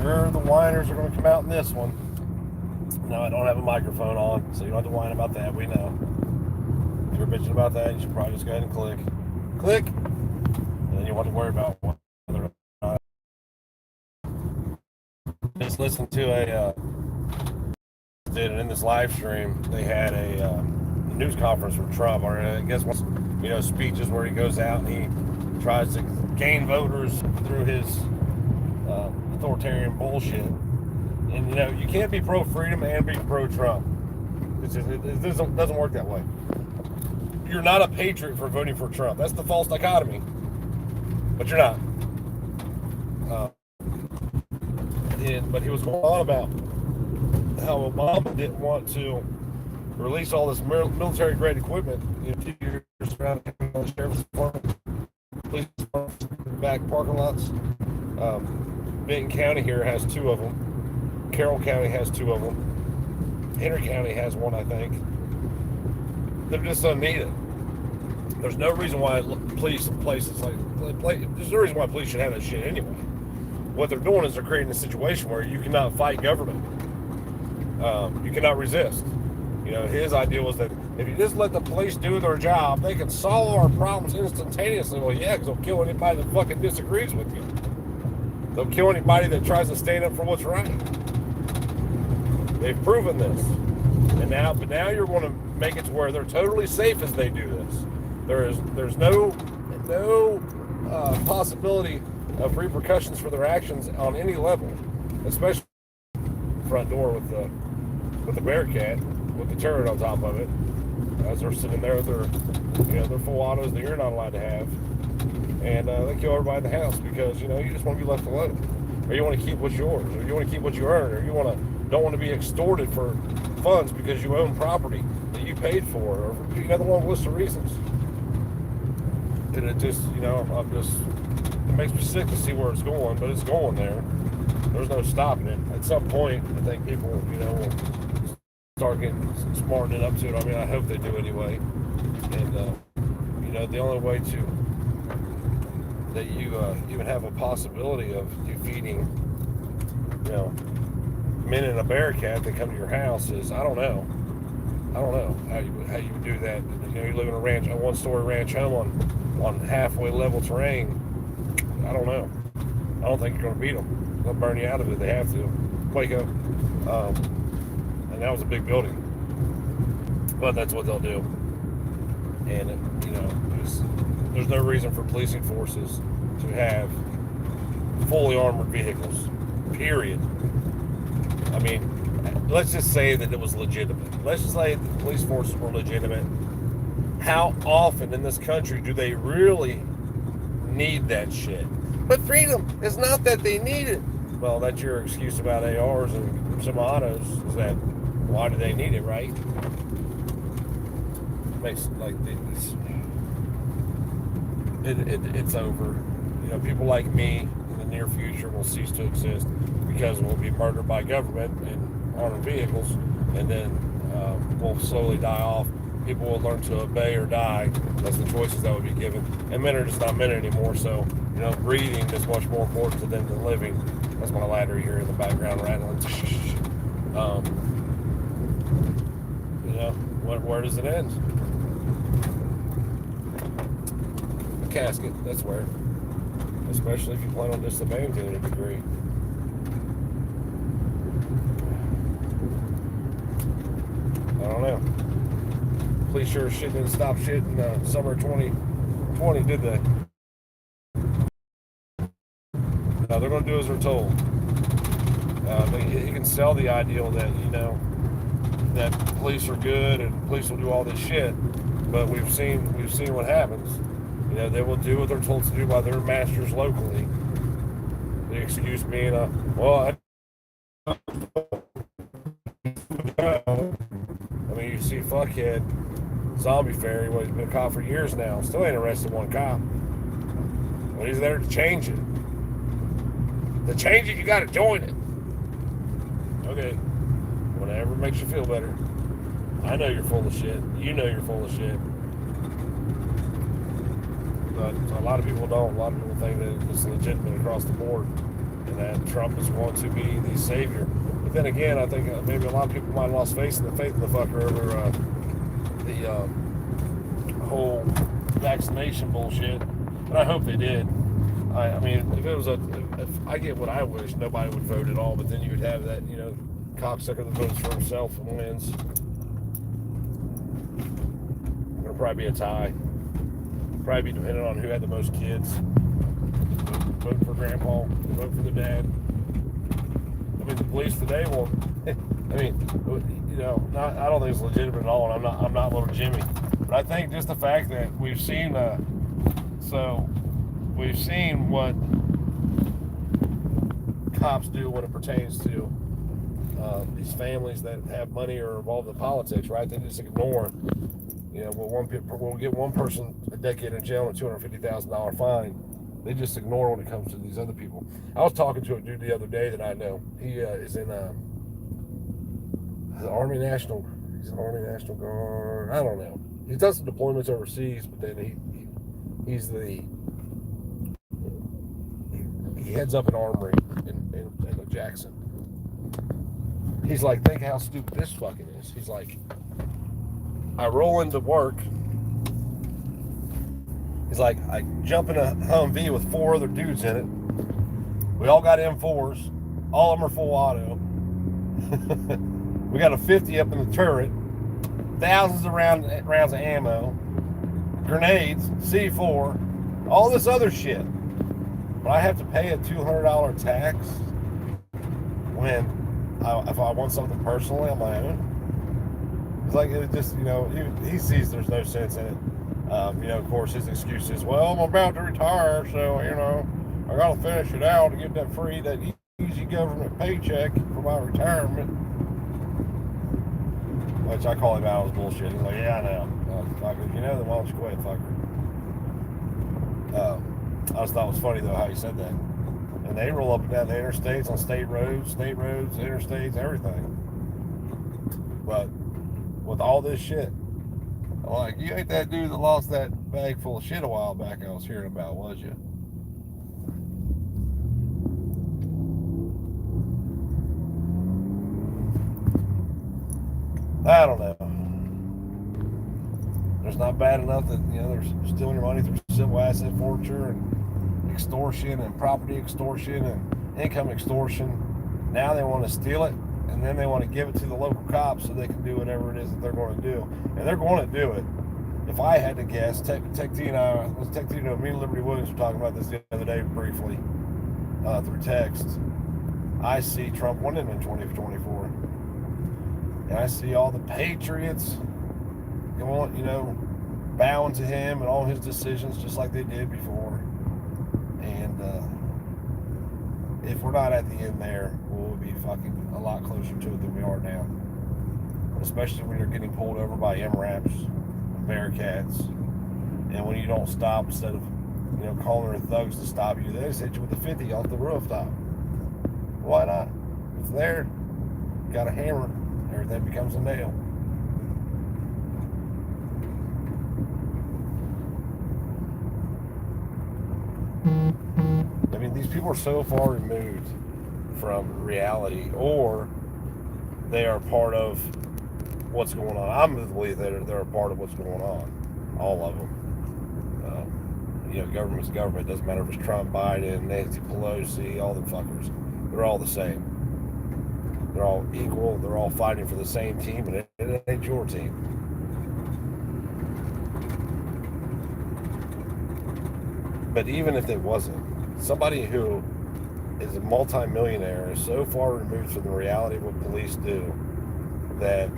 sure the whiners are going to come out in this one. No, I don't have a microphone on, so you don't have to whine about that. We know. If you're bitching about that, you should probably just go ahead and click. Click! And then you want to worry about whether or not. Just listen to in this live stream, they had a news conference from Trump, or I guess speeches where he goes out and he tries to gain voters through his authoritarian bullshit. And you can't be pro-freedom and be pro-Trump. It doesn't work that way. You're not a patriot for voting for Trump. That's the false dichotomy. But you're not. But he was going on about how Obama didn't want to release all this military-grade equipment. 2 years around the sheriff's department, police department, back parking lots. Benton County here has 2 of them. Carroll County has 2 of them. Henry County has 1, I think. They just don't need it. There's no reason why there's no reason why police should have that shit anyway. What they're doing is they're creating a situation where you cannot fight government. You cannot resist. His idea was that if you just let the police do their job, they can solve our problems instantaneously. Well, yeah, because they'll kill anybody that fucking disagrees with you. They'll kill anybody that tries to stand up for what's right. They've proven this. But now you're going to make it to where they're totally safe as they do this. There's no possibility of repercussions for their actions on any level, especially front door with the Bearcat with the turret on top of it, as they're sitting there with their full autos that you're not allowed to have, and they kill everybody in the house because you just want to be left alone, or you want to keep what's yours, or you want to keep what you earn, or you don't want to be extorted for funds because you own property that you paid for, or the long list of reasons. And it just it makes me sick to see where it's going, but it's going there. There's no stopping it. At some point, I think people, will start getting smartening up to it. I mean, I hope they do anyway. And, the only way that you even have a possibility of defeating, men in a Bearcat that come to your house is, I don't know how you would do that. You live in a 1-story ranch home on halfway level terrain. I don't know. I don't think you're going to beat them. They'll burn you out of it. They have to. Waco. And that was a big building. But that's what they'll do. And, there's no reason for policing forces to have fully armored vehicles. Period. I mean, let's just say that it was legitimate. Let's just say that the police forces were legitimate. How often in this country do they really need that shit? But freedom is not that they need it. Well, that's your excuse about ARs and semi-autos, is that why do they need it, right? Makes it's over. People like me in the near future will cease to exist because we'll be murdered by government in armored vehicles, and then we'll slowly die off. People will learn to obey or die. That's the choices that would be given. And men are just not men anymore, so breathing is much more important to them than living. That's my ladder here in the background rattling. Where does it end? A casket, that's where. Especially if you plan on disobeying to a degree. I don't know. Police sure as shit didn't stop shit in summer 2020, did they? No, they're going to do as they're told. You can sell the ideal that, that police are good and police will do all this shit, but we've seen what happens. They will do what they're told to do by their masters locally. The excuse being, I mean, you see fuckhead Zombie Fairy, he's been a cop for years now, still ain't arrested one cop. But he's there to change it. To change it, you gotta join it. Okay, whatever makes you feel better. I know you're full of shit. You know you're full of shit. But a lot of people don't. A lot of people think that it's legitimate across the board. and that Trump is going to be the savior. But then again, I think maybe a lot of people might have lost faith in the fucker over the whole vaccination bullshit. But I hope they did. I mean, if I get what I wish, nobody would vote at all. But then you would have that, cocksucker that votes for himself and wins. It'll probably be a tie. Probably be dependent on who had the most kids. Vote for grandpa, vote for the dad. I mean, the police today will. I mean, I don't think it's legitimate at all. And I'm not little Jimmy, but I think just the fact that we've seen what cops do when it pertains to these families that have money or are involved in politics, right? They just ignore. We'll get one person a decade in jail and a $250,000 fine. They just ignore when it comes to these other people. I was talking to a dude the other day that I know. He is in the Army National. He's an Army National Guard. I don't know. He does some deployments overseas, but then he heads up an armory in Jackson. He's like, think how stupid this fucking is. He's like, I roll into work. He's like, I jump in a Humvee with 4 other dudes in it. We all got M4s. All of them are full auto. We got a 50 up in the turret. Thousands of rounds of ammo. Grenades. C4. All this other shit. But I have to pay a $200 tax if I want something personally on my own. It's like, it just, he sees there's no sense in it. Of course, his excuse is, well, I'm about to retire, so, I got to finish it out to get that easy government paycheck for my retirement. Which I call him out as bullshit. He's like, yeah, I know. Fucker, then why don't you quit, fucker? I just thought it was funny, though, how he said that. And they roll up and down the interstates on state roads, interstates, everything. But with all this shit, I'm like, you ain't that dude that lost that bag full of shit a while back I was hearing about, was you? I don't know. It's not bad enough that, they're stealing your money through civil asset forfeiture and extortion and property extortion and income extortion. Now they want to steal it, and then they want to give it to the local cops so they can do whatever it is that they're going to do. And they're going to do it. If I had to guess, Tech T and I, me and Liberty Williams were talking about this the other day briefly through text. I see Trump winning in 2024. And I see all the patriots going, bowing to him and all his decisions just like they did before. And if we're not at the end there, we'll be fucking a lot closer to it than we are now. Especially when you're getting pulled over by MRAPs and Bearcats. And when you don't stop, instead of calling their thugs to stop you, they just hit you with a 50 off the rooftop. Why not? It's there. You got a hammer. Everything becomes a nail. I mean, these people are so far removed from reality, or they are part of what's going on. I'm of the belief that they're a part of what's going on. All of them. Government's government. Doesn't matter if it's Trump, Biden, Nancy Pelosi, all them fuckers. They're all the same. They're all equal. They're all fighting for the same team, and it ain't your team. But even if it wasn't, somebody who is a multi-millionaire is so far removed from the reality of what police do that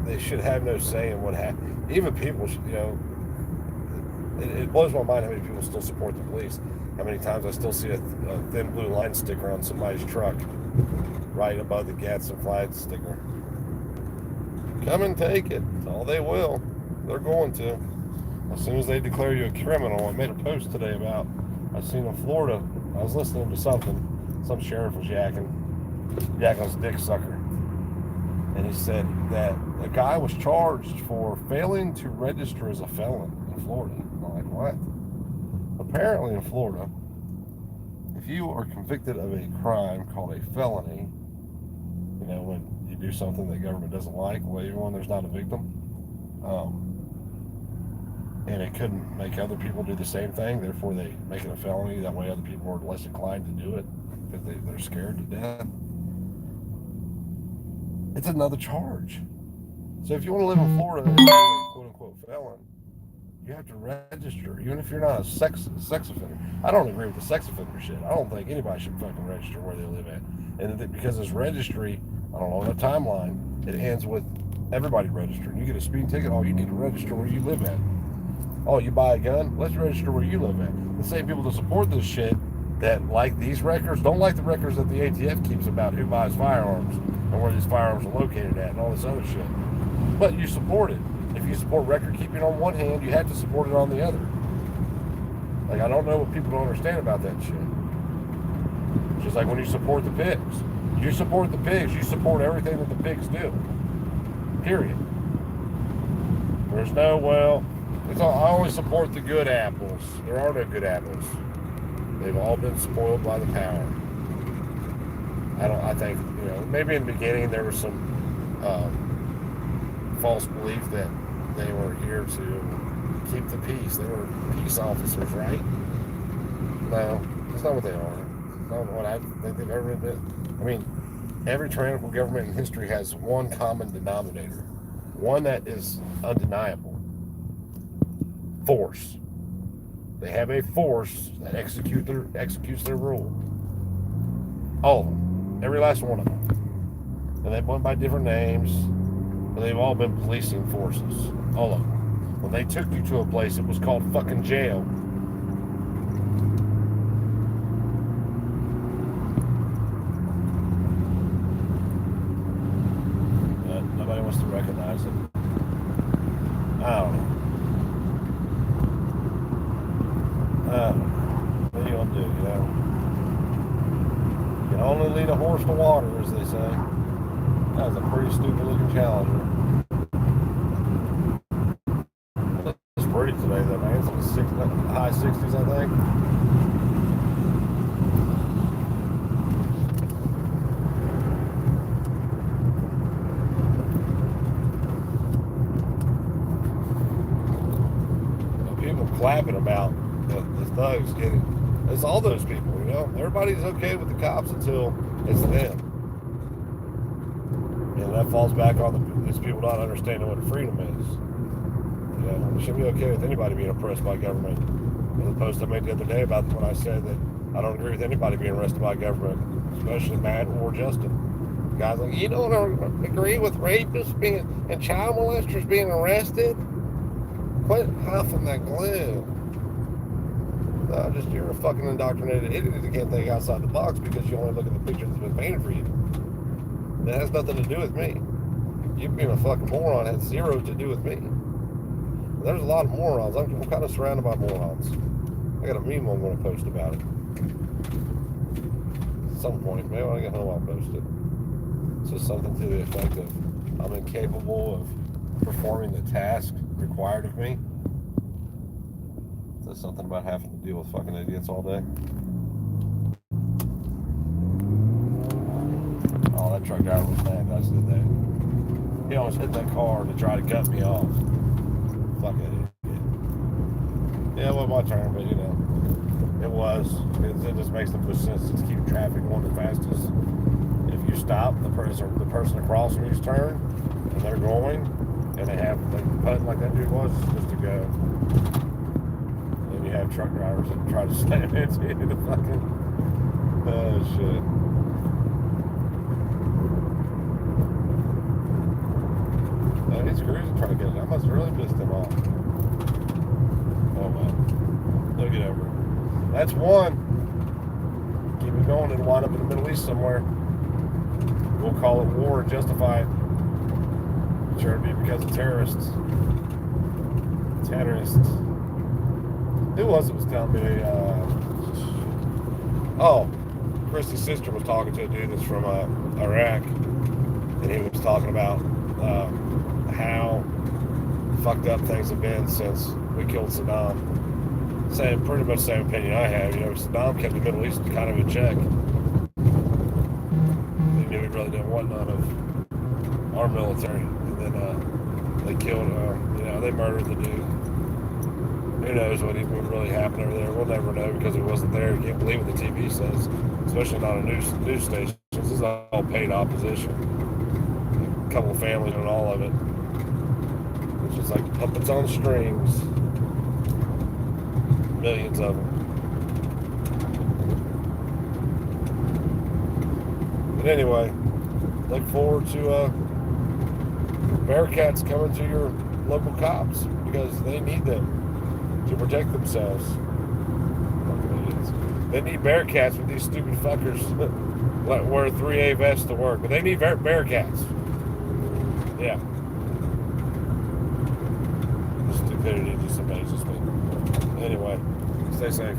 they should have no say in what happened. Even people, it blows my mind how many people still support the police. How many times I still see a thin blue line sticker on somebody's truck right above the Gadsden flag sticker. Come and take it. That's all they will. They're going to. As soon as they declare you a criminal, I made a post today about, I seen in Florida, I was listening to something, some sheriff was yakking his dick sucker. And he said that a guy was charged for failing to register as a felon in Florida. I'm like, what? Apparently in Florida, if you are convicted of a crime called a felony, when you do something that government doesn't like, well, even when there's not a victim, and it couldn't make other people do the same thing, therefore they make it a felony. That way other people are less inclined to do it because they're scared to death. It's another charge. So if you want to live in Florida and you're a quote-unquote felon, you have to register, even if you're not a sex offender. I don't agree with the sex offender shit. I don't think anybody should fucking register where they live at. And because this registry, I don't know, in a timeline, it ends with everybody registering. You get a speeding ticket, oh, you need to register where you live at. Oh, you buy a gun? Let's register where you live at. The same people that support this shit that like these records don't like the records that the ATF keeps about who buys firearms and where these firearms are located at and all this other shit. But you support it. If you support record keeping on one hand, you have to support it on the other. Like, I don't know what people don't understand about that shit. It's just like when you support the pigs. You support the pigs, you support everything that the pigs do. Period. There's no, well, I always support the good apples. There are no good apples. They've all been spoiled by the power. I think, maybe in the beginning there was some false belief that they were here to keep the peace. They were peace officers, right? No, that's not what they are. It's not what I think they've ever been. I mean, every tyrannical government in history has one common denominator. One that is undeniable. Force. They have a force that executes their rule. All of them. Every last one of them. And they've went by different names, but they've all been policing forces. All of them. When they took you to a place, it was called fucking jail. But nobody wants to recognize it. I don't know. What are you gonna do, You can only lead a horse to water, as they say. That was a pretty stupid looking Challenger. It's pretty today though, man. It's in the high 60s, I think. People clapping about the thugs getting, it's all those people, everybody's okay with the cops until it's them, and that falls back on these people not understanding what freedom is. We should be okay with anybody being oppressed by government. The post I made the other day about when I said that I don't agree with anybody being arrested by government, especially Matt or Justin. Guys like, you don't agree with rapists and child molesters being arrested? Quit huffing that glue. You're a fucking indoctrinated idiot that can't think outside the box because you only look at the picture that's been painted for you. That has nothing to do with me. You being a fucking moron has zero to do with me. There's a lot of morons. I'm kind of surrounded by morons. I got a meme I'm going to post about it. At some point, maybe when I get home I'll post it. It's just something to the effect of I'm incapable of performing the task required of me. That's something about having to deal with fucking idiots all day. Oh, that truck driver was mad that I said that. He almost hit that car to try to cut me off. Fuck that idiot. Yeah, it wasn't my turn, but it was. It just makes the most sense to keep traffic going the fastest. If you stop the person across from you's turn, and they're going, and they have the button like that dude was, just to go. Have truck drivers that try to slam into the fucking shit. No, he's cruising trying to get it. I must have really pissed him off. Oh well. They'll get over it. That's one. Keep it going and wind up in the Middle East somewhere. We'll call it war and justify it. Sure it'd be because of terrorists. Who was telling me? Christy's sister was talking to a dude that's from Iraq, and he was talking about how fucked up things have been since we killed Saddam. pretty much the same opinion I have. Saddam kept the Middle East kind of in check. He knew he really didn't want none of our military, and then they killed. They murdered the dude. Who knows what really happened over there? We'll never know because it wasn't there. You can't believe what the TV says, especially not a news station. This is all paid opposition. A couple of families and all of it. It's just like puppets on strings. Millions of them. But anyway, look forward to Bearcats coming to your local cops because they need them to protect themselves. They need Bearcats with these stupid fuckers that wear 3A vests to work, but they need Bearcats. Yeah. The stupidity just amazes me. Anyway, stay safe.